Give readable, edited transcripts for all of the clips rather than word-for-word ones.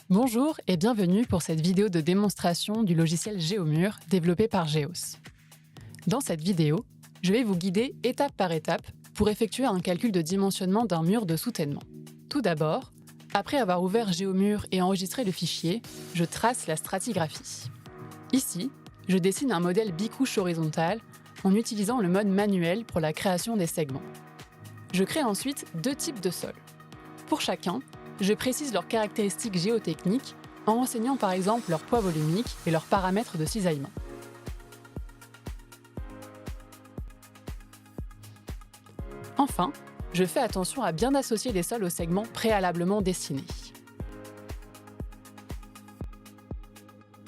Bonjour et bienvenue pour cette vidéo de démonstration du logiciel Géomur développé par Geos. Dans cette vidéo, je vais vous guider étape par étape pour effectuer un calcul de dimensionnement d'un mur de soutènement. Tout d'abord, après avoir ouvert Géomur et enregistré le fichier, je trace la stratigraphie. Ici, je dessine un modèle bicouche horizontal en utilisant le mode manuel pour la création des segments. Je crée ensuite deux types de sols. Pour chacun, je précise leurs caractéristiques géotechniques en renseignant par exemple leur poids volumique et leurs paramètres de cisaillement. Enfin, je fais attention à bien associer les sols aux segments préalablement dessinés.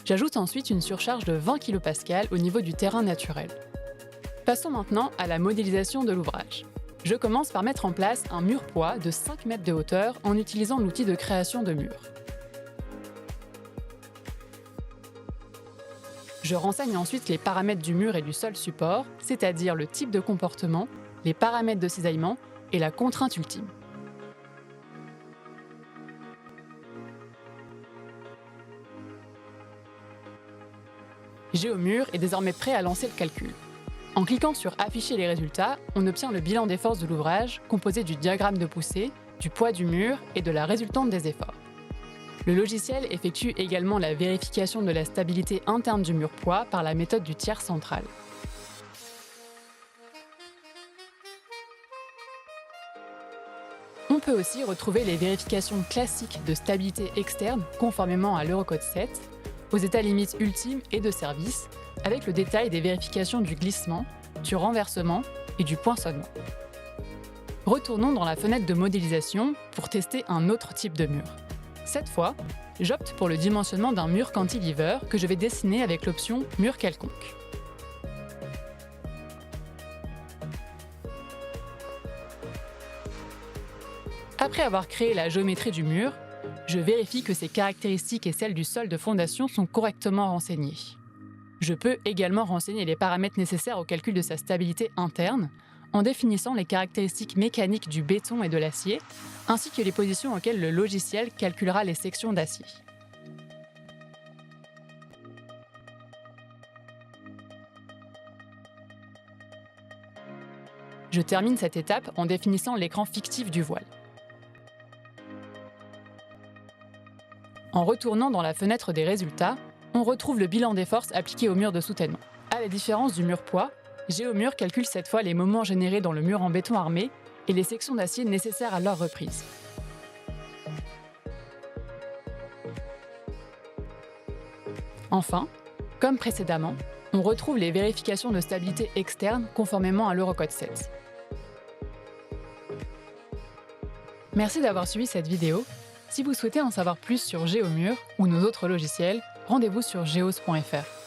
J'ajoute ensuite une surcharge de 20 kPa au niveau du terrain naturel. Passons maintenant à la modélisation de l'ouvrage. Je commence par mettre en place un mur poids de 5 mètres de hauteur en utilisant l'outil de création de murs. Je renseigne ensuite les paramètres du mur et du sol support, c'est-à-dire le type de comportement, les paramètres de cisaillement et la contrainte ultime. Géomur est désormais prêt à lancer le calcul. En cliquant sur « Afficher les résultats », on obtient le bilan des forces de l'ouvrage, composé du diagramme de poussée, du poids du mur et de la résultante des efforts. Le logiciel effectue également la vérification de la stabilité interne du mur poids par la méthode du tiers central. On peut aussi retrouver les vérifications classiques de stabilité externe conformément à l'Eurocode 7, aux états limites ultimes et de service, avec le détail des vérifications du glissement, du renversement et du poinçonnement. Retournons dans la fenêtre de modélisation pour tester un autre type de mur. Cette fois, j'opte pour le dimensionnement d'un mur cantilever que je vais dessiner avec l'option « Mur quelconque ». Après avoir créé la géométrie du mur, je vérifie que ses caractéristiques et celles du sol de fondation sont correctement renseignées. Je peux également renseigner les paramètres nécessaires au calcul de sa stabilité interne, en définissant les caractéristiques mécaniques du béton et de l'acier, ainsi que les positions auxquelles le logiciel calculera les sections d'acier. Je termine cette étape en définissant l'écran fictif du voile. En retournant dans la fenêtre des résultats, on retrouve le bilan des forces appliquées au mur de soutènement. À la différence du mur poids, Géomur calcule cette fois les moments générés dans le mur en béton armé et les sections d'acier nécessaires à leur reprise. Enfin, comme précédemment, on retrouve les vérifications de stabilité externe conformément à l'Eurocode 7. Merci d'avoir suivi cette vidéo. Si vous souhaitez en savoir plus sur Géomur ou nos autres logiciels, rendez-vous sur geos.fr.